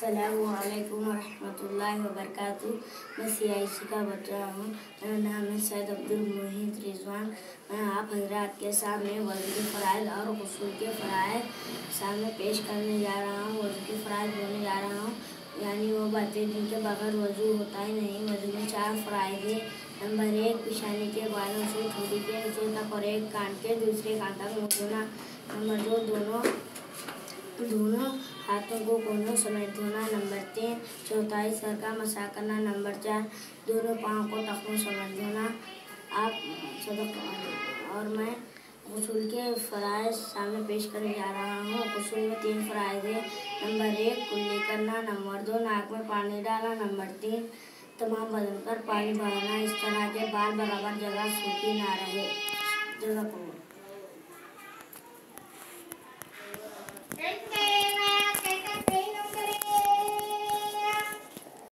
अस्सलामुअलैकुम वरहमतुल्लाहि वबरकातुहू। मैं CIC का बच्चा हूँ। मेरा नाम है सैयद अब्दुल मोहित रिजवान। मैं आप हज़रात के सामने वज़ू के फ़राइज़ और गुस्ल के फ़राइज़ सामने पेश करने जा रहा हूँ। वज़ू के फ़राइज़ बोलने जा रहा हूँ, यानी वो बातें जिनके बगैर वज़ू होता ही नहीं। वज़ू में 4 फ़राइज़ हैं। नंबर 1, पेशानी के बालों से ठोड़ी के नीचे तक और एक कान के दूसरे कान तक मुँह धोना। नंबर 2, दोनों हाथों को कोनों समेत धोना। नंबर 3, चौथाई सर का मसाज करना। नंबर 4, दोनों पाँव को टखनों समेत धोना। आप सदक और मैं गुस्ल के फ़राइज़ सामने पेश करने जा रहा हूँ। गुस्ल में 3 फ़राइज़ हैं। नंबर 1, कुल्ली करना। नंबर 2, नाक में पानी डालना। नंबर 3, तमाम बदन पर पानी बहाना। इस तरह के बाल बराबर जगह सूखी ना रहे।